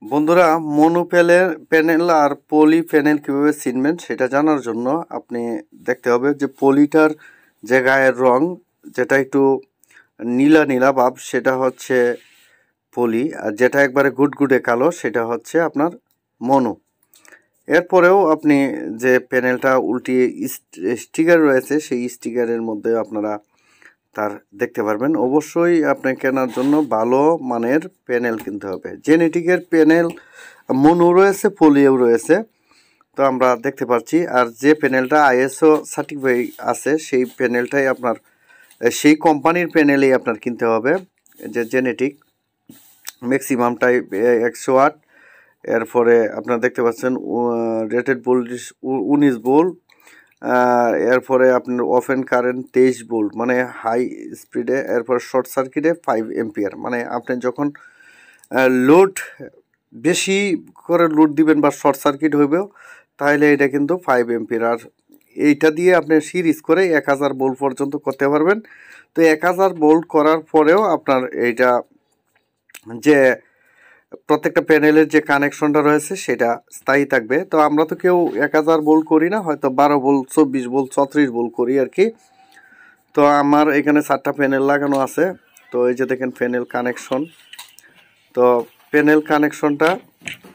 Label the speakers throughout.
Speaker 1: বন্ধুরা, মনো প্যানেল আর পলি প্যানেল কীভাবে চিনবেন সেটা জানার জন্য আপনি দেখতে হবে যে পলিটার যে গায়ের রং যেটা একটু নীলা নীলা ভাব সেটা হচ্ছে পলি, আর যেটা একবারে গুটগুটে কালো সেটা হচ্ছে আপনার মনো। এরপরেও আপনি যে প্যানেলটা উল্টিয়ে স্টিকার রয়েছে সেই স্টিকারের মধ্যে আপনারা তার দেখতে পারবেন। অবশ্যই আপনি কেনার জন্য ভালো মানের প্যানেল কিনতে হবে। জেনেটিকের প্যানেল মনো রয়েছে, পলিও রয়েছে, তো আমরা দেখতে পাচ্ছি। আর যে প্যানেলটা আইএসও সার্টিফাই আছে সেই প্যানেলটাই আপনার, সেই কোম্পানির প্যানেলেই আপনার কিনতে হবে। যে জেনেটিক ম্যাক্সিমাম টাইপ 108, এরপরে আপনারা দেখতে পাচ্ছেন রেটেড ভোল্ট 19 ভোল্ট, এরপরে আপনার ওপেন কারেন্ট 23 ভোল্ট মানে হাই স্পিডে, এরপর শর্ট সার্কিটে 5 এম্পিয়ার। মানে আপনি যখন লোড বেশি করে লোড দিবেন বা শর্ট সার্কিট হইবেও তাহলে এটা কিন্তু 5 এম্পিয়ার। আর এইটা দিয়ে আপনি সিরিজ করে 1000 ভোল্ট পর্যন্ত করতে পারবেন। তো 1000 ভোল্ট করার পরেও আপনার এইটা যে প্রত্যেকটা প্যানেলের যে কানেকশনটা রয়েছে সেটা স্থায়ী থাকবে। তো আমরা তো কেউ 1000 ভোল্ট করি না, হয়তো 12 ভোল্ট, 24 ভোল্ট, 36 ভোল্ট করি আর কি। তো আমার এখানে 4টা প্যানেল লাগানো আছে। তো এই যে দেখেন প্যানেল কানেকশন, তো প্যানেল কানেকশনটা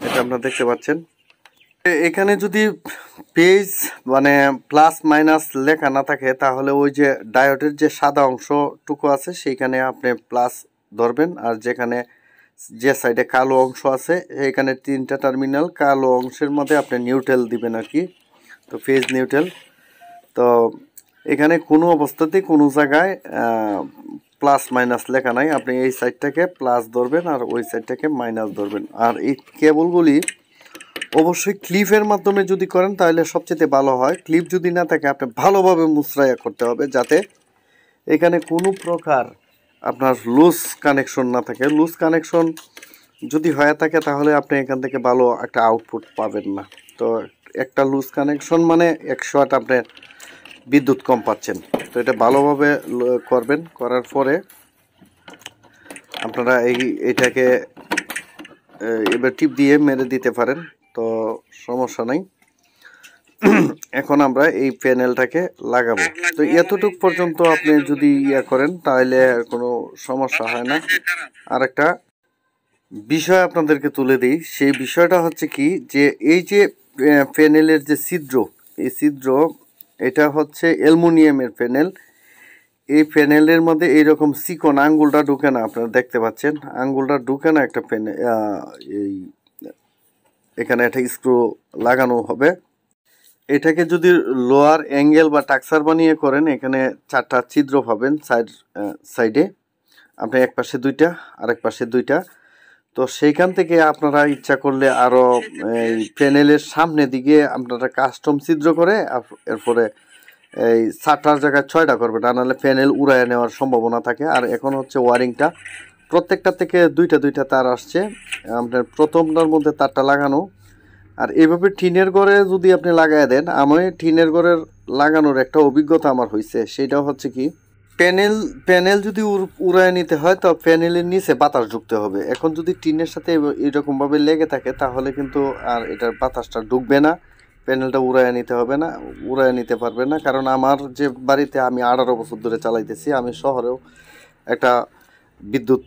Speaker 1: এটা আপনারা দেখতে পাচ্ছেন। এখানে যদি পেজ মানে প্লাস মাইনাস লেখা না থাকে তাহলে ওই যে ডায়োডের যে সাদা অংশটুকু আছে সেইখানে আপনি প্লাস ধরবেন, আর যেখানে যে সাইডে কালো অংশ আছে এখানে 3টা টার্মিনাল, কালো অংশের মধ্যে আপনি নিউট্রাল দিবেন আর কি। তো ফেজ নিউট্রাল। তো এখানে কোনো অবস্থাতেই কোনো জায়গায় প্লাস মাইনাস লেখা নাই। আপনি এই সাইডটাকে প্লাস ধরবেন আর ওই সাইডটাকে মাইনাস ধরবেন। আর এই কেবলগুলি অবশ্যই ক্লিপের মাধ্যমে যদি করেন তাহলে সবচেয়ে ভালো হয়। ক্লিপ যদি না থাকে আপনি ভালোভাবে মুচড়াইয়া করতে হবে যাতে এখানে কোনো প্রকার আপনার লুজ কানেকশন না থাকে। লুজ কানেকশন যদি হয়ে থাকে তাহলে আপনি এখান থেকে ভালো একটা আউটপুট পাবেন না। তো একটা লুজ কানেকশন মানে 108 আপনি বিদ্যুৎ কম পাচ্ছেন। তো এটা ভালোভাবে করবেন। করার পরে আপনারা এইটাকে এবার টিপ দিয়ে মেরে দিতে পারেন, তো সমস্যা নাই। এখন আমরা এই প্যানেলটাকে লাগাবো। তো এতটুক পর্যন্ত আপনি যদি করেন তাহলে কোনো সমস্যা হয় না। আর একটা বিষয় আপনাদেরকে তুলে দিই, সেই বিষয়টা হচ্ছে কি যে এই যে প্যানেলের যে ছিদ্র, এই ছিদ্র এটা হচ্ছে অ্যালুমিনিয়ামের প্যানেল। এই প্যানেলের মধ্যে এইরকম চিকন আঙ্গুলটা ঢুকে না, আপনারা দেখতে পাচ্ছেন আঙ্গুলটা ঢুকে না একটা প্যানেল। এই এখানে একটা স্ক্রু লাগানো হবে। এটাকে যদি লোয়ার অ্যাঙ্গেল বা টাক্সার বানিয়ে করেন এখানে 4টা ছিদ্র পাবেন সাইডে, আপনি এক পাশে 2টা আর এক পাশে 2টা। তো সেইখান থেকে আপনারা ইচ্ছা করলে আরও এই প্যানেলের সামনে দিকে আপনারা কাস্টম ছিদ্র করে এরপরে এই 7টার জায়গায় 6টা করবেন, আর নাহলে প্যানেল উড়ায় নেওয়ার সম্ভাবনা থাকে। আর এখন হচ্ছে ওয়ারিংটা, প্রত্যেকটা থেকে 2টা তার আসছে, আপনার প্রথমটার মধ্যে তারটা লাগানো। আর এইভাবে টিনের ঘরে যদি আপনি লাগাই দেন, আমি টিনের ঘরের লাগানোর একটা অভিজ্ঞতা আমার হয়েছে। সেটা হচ্ছে কি, প্যানেল যদি উড়ায় নিতে হয় তো প্যানেলের নিচে বাতাস ঢুকতে হবে। এখন যদি টিনের সাথে এরকমভাবে লেগে থাকে তাহলে কিন্তু আর এটার বাতাসটা ঢুকবে না, প্যানেলটা উড়ায় নিতে হবে না, উড়ায় নিতে পারবে না। কারণ আমার যে বাড়িতে আমি 18 বছর ধরে চালাইতেছি, আমি শহরেও একটা বিদ্যুৎ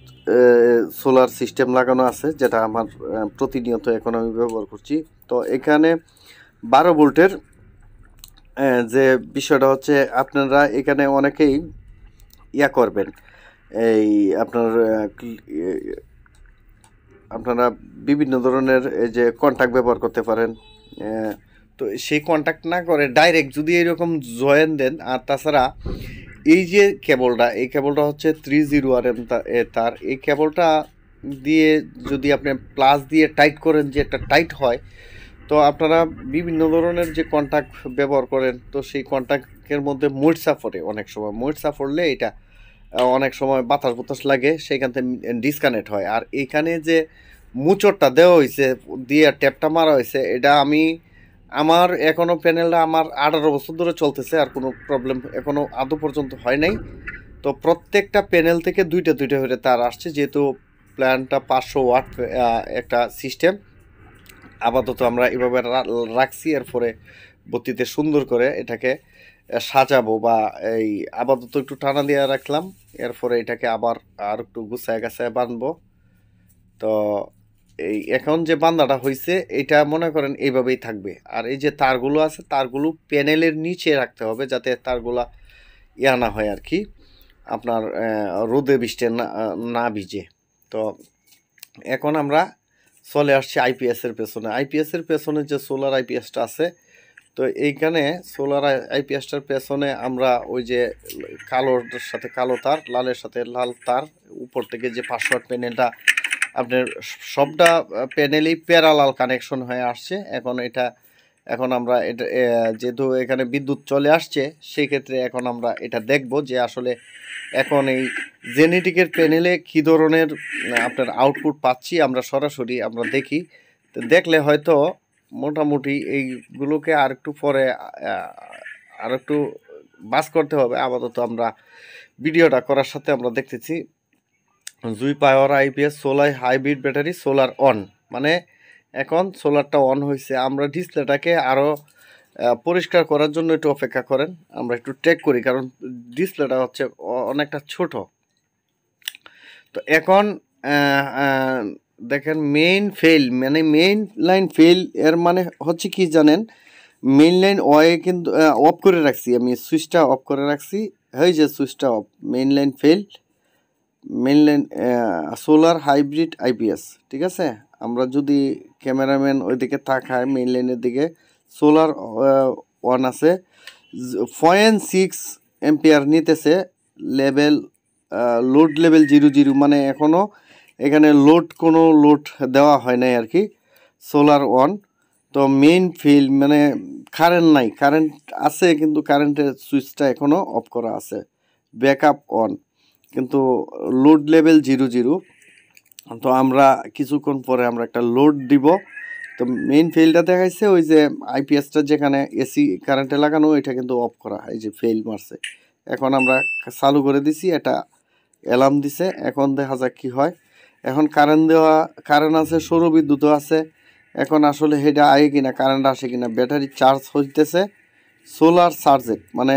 Speaker 1: সোলার সিস্টেম লাগানো আছে যেটা আমার প্রতিনিয়ত এখন আমি ব্যবহার করছি। তো এখানে 12 ভোল্টের যে বিষয়টা হচ্ছে, আপনারা এখানে অনেকেই করবেন এই আপনারা বিভিন্ন ধরনের এই যে কন্ট্যাক্ট ব্যবহার করতে পারেন। তো সেই কন্ট্যাক্ট না করে ডাইরেক্ট যদি এরকম জয়েন দেন। আর তাছাড়া এই যে কেবলটা, এই কেবলটা হচ্ছে 30 RM তার, এই কেবলটা দিয়ে যদি আপনি প্লাস দিয়ে টাইট করেন যে একটা টাইট হয়, তো আপনারা বিভিন্ন ধরনের যে কন্ট্যাক্ট ব্যবহার করেন তো সেই কন্ট্যাক্টের মধ্যে মোটসা পড়ে, অনেক সময় মোটসা পড়লে এটা অনেক সময় বাতাস লাগে, সেখান থেকে ডিসকানেক্ট হয়। আর এখানে যে মুচরটা দেওয়া হয়েছে দিয়ে ট্যাপটা মারা হয়েছে, এটা আমার এখনও প্যানেলটা আমার 18 বছর ধরে চলতেছে, আর কোনো প্রবলেম এখনও আদৌ পর্যন্ত হয় নাই। তো প্রত্যেকটা প্যানেল থেকে 2টা করে তার আসছে, যেহেতু প্ল্যানটা 500 ওয়াট একটা সিস্টেম। আপাতত আমরা এভাবে রাখছি, এরপরে বত্তিতে সুন্দর করে এটাকে সাজাবো, বা এই আপাতত একটু টানা দিয়ে রাখলাম, এরপরে এটাকে আবার আর একটু গুছায় গাছায় বাঁধবো। তো এই এখন যে বান্দাটা হয়েছে এটা মনে করেন এইভাবেই থাকবে। আর এই যে তারগুলো আছে, তারগুলো প্যানেলের নিচে রাখতে হবে যাতে তারগুলা ইয়া না হয় আর কি, আপনার রোদে বৃষ্টি না ভিজে। তো এখন আমরা চলে আসছি আইপিএসের পেছনে। আইপিএসের পেছনে যে সোলার আইপিএসটা আছে, তো এইখানে সোলার আইপিএসটার পেছনে আমরা ওই যে কালোর সাথে কালো তার, লালের সাথে লাল তার, উপর থেকে যে 500 ওয়াট প্যানেলটা আপনার সবটা প্যানেলই প্যারালাল কানেকশন হয়ে আসছে। এখন আমরা এটা যেহেতু এখানে বিদ্যুৎ চলে আসছে, সেই ক্ষেত্রে এখন আমরা এটা দেখব যে আসলে এখন এই জেনেটিকের প্যানেলে কী ধরনের আপনার আউটপুট পাচ্ছি আমরা সরাসরি আমরা দেখি। তো দেখলে হয়তো মোটামুটি এইগুলোকে আর একটু পরে আর একটু বাস করতে হবে। আপাতত আমরা ভিডিওটা করার সাথে আমরা দেখতেছি জুই power IPS solar hybrid battery solar on, মানে এখন সোলারটা অন হয়েছে। আমরা ডিসপ্লেটাকে আরও পরিষ্কার করার জন্য একটু অপেক্ষা করেন, আমরা একটু টেক করি, কারণ ডিসপ্লেটা হচ্ছে অনেকটা ছোট। তো এখন দেখেন মেইন ফেল, মানে মেইন লাইন ফেল এর মানে হচ্ছে কি জানেন, মেইন লাইন কিন্তু অফ করে রাখছি, আমি সুইচটা অফ করে রাখছি, এই যে সুইচটা of, main line fail, main line solar hybrid IPS. ঠিক আছে, আমরা যদি ক্যামেরাম্যান ওইদিকে তাকায় মেইন লাইনের দিকে, সোলার ওয়ান আছে 0.6 এম্পিয়ার নিতেছে, লেভেল লোড লেভেল 00, মানে এখনও এখানে কোনো লোড দেওয়া হয় নাই আর কি, সোলার ওয়ান। তো মেইন ফিল্ড মানে কারেন্ট নাই, কারেন্ট আছে কিন্তু কারেন্টের সুইচটা এখনও অফ করা আছে, ব্যাকআপ অন, কিন্তু লোড লেভেল 00। তো আমরা কিছুক্ষণ পরে আমরা একটা লোড দিব। তো মেইন ফেলটা দেখাইছে ওই যে আইপিএসটা যেখানে এসি কারেন্টে লাগানো, এটা কিন্তু অফ করা, এই যে ফেল মারছে। এখন আমরা চালু করে দিছি, এটা অ্যালার্ম দিছে, এখন দেখা যাক কি হয়। এখন কারেন্ট আছে, সৌর বিদ্যুৎও আছে। এখন আসলে সেটা আগে কিনা, কারেন্ট আসে কিনা, ব্যাটারি চার্জ হইতেছে, সোলার চার্জের মানে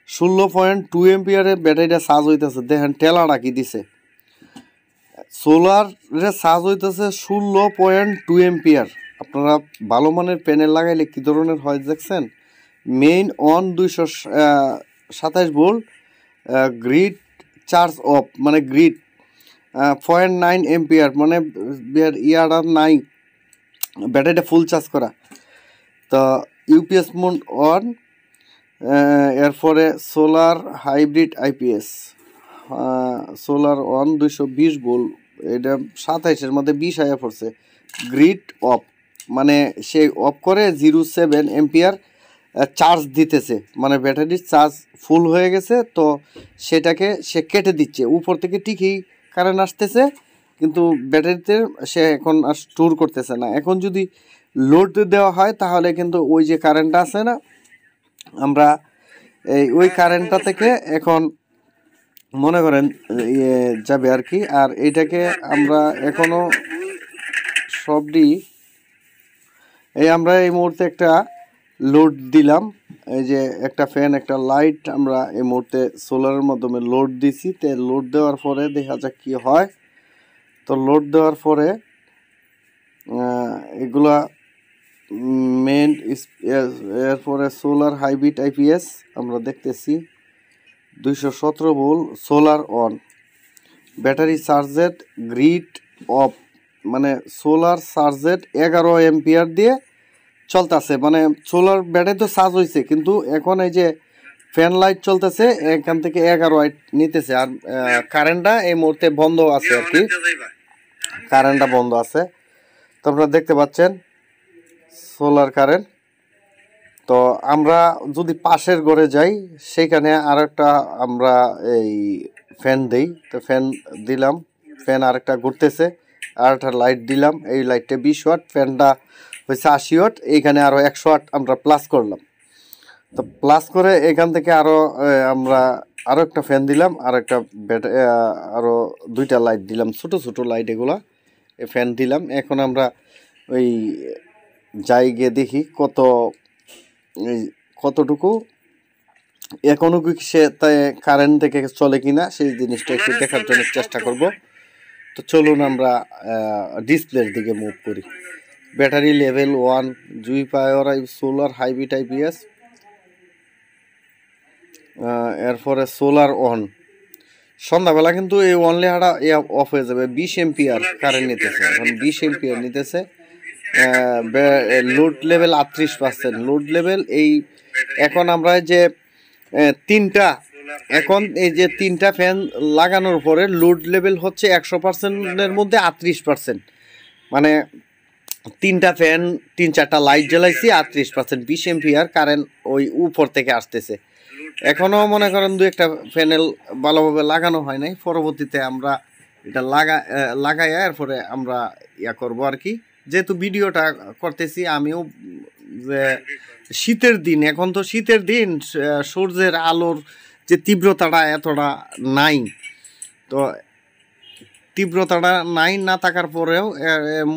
Speaker 1: 16.2 এম্পিয়ারের ব্যাটারিটা চার্জ হইতেছে। দেখেন টেলাটা কি দিছে, সোলারে চার্জ হইতেছে 16.2 এম্পিয়ার। আপনারা ভালো মানের প্যানেল লাগাইলে কী ধরনের হয় দেখছেন, main on 227 volt, grid charge of, মানে গ্রিড 0.9 এম্পিয়ার, মানে ইয়ারটা নাই, ব্যাটারিটা ফুল চার্জ করা। তো ইউপিএস মোড অন, এরপরে solar hybrid IPS solar on 220 volt, এটা 27-এর মধ্যে 20 আয়া পড়ছে, গ্রিড অফ, মানে সে অফ করে 07 এম্পিয়ার চার্জ দিতেছে, মানে ব্যাটারির চার্জ ফুল হয়ে গেছে। তো সেটাকে সে কেটে দিচ্ছে, উপর থেকে ঠিকই কারেন্ট আসতেছে, কিন্তু ব্যাটারিতে সে এখন আর স্টোর করতেছে না। এখন যদি লোড দেওয়া হয় তাহলে কিন্তু ওই যে কারেন্টটা আছে না, আমরা ওই কারেন্টটা থেকে এখন মনে করেন যাবে আর কি। আর এইটাকে আমরা এখনও সবটি আমরা এই মুহূর্তে একটা লোড দিলাম, এই যে একটা ফ্যান একটা লাইট আমরা এই মুহূর্তে সোলারের মাধ্যমে লোড দিছি। তো লোড দেওয়ার পরে দেখা যাক কি হয়। তো লোড দেওয়ার পরে এগুলা মেন, এরপরে সোলার হাইব্রিড আইপিএস আমরা দেখতেছি 217 volt, solar on, battery charged, grid off, মানে সোলার চার্জেড 11 এম্পিয়ার দিয়ে চলতেছে, মানে সোলার ব্যাটারি তো চার্জ হয়েছে, কিন্তু এখন এই যে ফ্যান লাইট চলতেছে, এখান থেকে 11 ওয়াট নিতেছে। আর কারেন্টটা এই মুহূর্তে বন্ধ আছে আর কি, কারেন্টটা বন্ধ আছে। তো আপনারা দেখতে পাচ্ছেন সোলার কারেন্ট। তো আমরা যদি পাশের ঘরে যাই, সেখানে আর একটা আমরা এই ফ্যান দিই, তো ফ্যান দিলাম, ফ্যান আরেকটা ঘুরতেছে, আর একটা লাইট দিলাম, এই লাইটটা 20 ওয়াট, ফ্যানটা হয়েছে 80 ওয়াট, এইখানে আরও 100 ওয়াট আমরা প্লাস করলাম। তো প্লাস করে এখান থেকে আমরা আরও একটা ফ্যান দিলাম, আর একটা আরও 2টা লাইট দিলাম, ছোট ছোট লাইট এগুলা, এই ফ্যান দিলাম। এখন আমরা ওই যাই গিয়ে দেখি কতটুকু এখনো কি সে তাই কারেন্ট থেকে চলে কিনা সেই জিনিসটা একটু দেখার জন্য চেষ্টা করব। তো চলুন আমরা ডিসপ্লের দিকে মুভ করি। ব্যাটারি লেভেল 1, জুই পাওয়ার সোলার হাইব্রিড IPS, এরপরে সোলার অন। সন্ধ্যাবেলা কিন্তু এই অনলি হাটা অফ হয়ে যাবে। 20 এম্পিয়ার কারেন্ট নিতেছে, এখন 20 এম্পিয়ার নিতেছে। Load level 38%। লোড লেভেল এই এখন আমরা যে এখন এই যে 3টা ফ্যান লাগানোর পরে লোড লেভেল হচ্ছে 100%-এর মধ্যে 38%। মানে 3টা ফ্যান 3-4টা লাইট জ্বালাইছি, 38%, 20 এম্পিয়ার কারেন্ট ওই উপর থেকে আসতেছে। এখনও মনে করেন 2-একটা প্যানেল ভালোভাবে লাগানো হয় নাই, পরবর্তীতে আমরা এটা লাগাইয়া এরপরে আমরা করবো আর কি। যেহেতু ভিডিওটা করতেছি আমিও, যে শীতের দিন, এখন তো শীতের দিন, সূর্যের আলোর যে তীব্রতাটা এতটা নাই, তো তীব্রতাটা না থাকার পরেও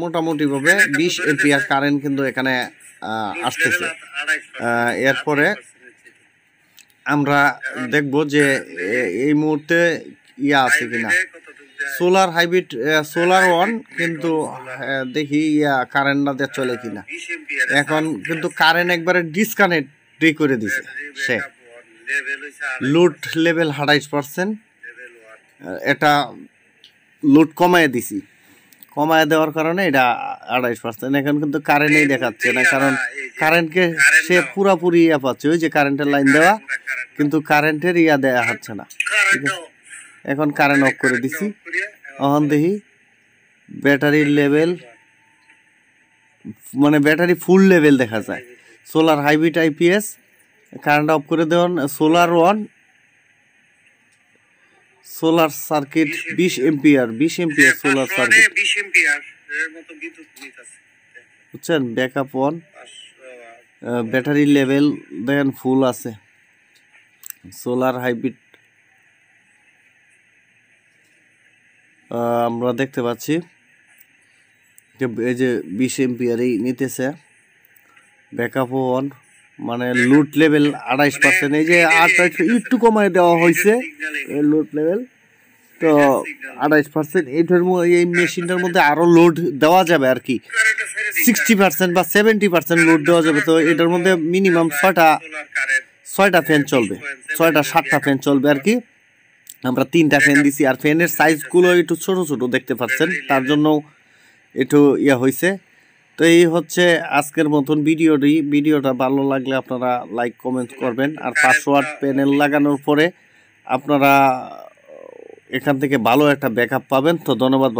Speaker 1: মোটামুটিভাবে 20 এম্পিয়ার কারেন্ট কিন্তু এখানে আসতেছে। এরপরে আমরা দেখব যে এই মুহূর্তে আছে কিনা সোলার হাইব্রিড, সোলার অন, কিন্তু দেখি কারেন্ট না দিয়ে চলে কিনা। এখন কিন্তু কারেন্ট একবারে ডিসকানেক্ট করে দিছে সে। লোড লেভেল 28%, এটা লোড কমায় দিছি, কমায় দেওয়ার কারণে এটা 28%। এখন কিন্তু কারেন্টই দেখাচ্ছে না, কারণ কারেন্টকে সে পুরাপুরি পাচ্ছে, ওই যে কারেন্টের লাইন দেওয়া, কিন্তু কারেন্টের দেওয়া হচ্ছে না। ঠিক আছে, এখন কারেন্ট অফ করে দিছি। এখন দেখি ব্যাটারির লেভেল, মানে ব্যাটারি ফুল লেভেল দেখা যায়। Solar hybrid IPS current off করে দেওয়ান। Solar on, solar circuit 20 ampere solar circuit, বুঝছেন। ব্যাকআপ অন, ব্যাটারি লেভেল দেখেন ফুল আছে। সোলার হাইব্রিড আমরা দেখতে পাচ্ছি এই যে 20 এম্পিয়ারই নিতেছে। ব্যাকআপ অন, মানে লোড লেভেল 28%। এই যে 28 একটু কমায় দেওয়া হয়েছে লোড লেভেল, তো 28%। এই মেশিনটার মধ্যে আরো লোড দেওয়া যাবে আর কি, 60% বা 70% লোড দেওয়া যাবে। তো এটার মধ্যে মিনিমাম 6টা ফ্যান চলবে, 6-7টা ফ্যান চলবে আর কি। আমরা 3টা ফ্যান দিছি, আর ফ্যানের সাইজগুলো একটু ছোট ছোট দেখতে পাচ্ছেন, তার জন্য একটু হয়েছে। তো এই হচ্ছে আজকের মতন ভিডিওটা ভালো লাগলে আপনারা লাইক কমেন্ট করবেন। আর 500 ওয়াট প্যানেল লাগানোর পরে আপনারা এখান থেকে ভালো একটা ব্যাকআপ পাবেন। তো ধন্যবাদ।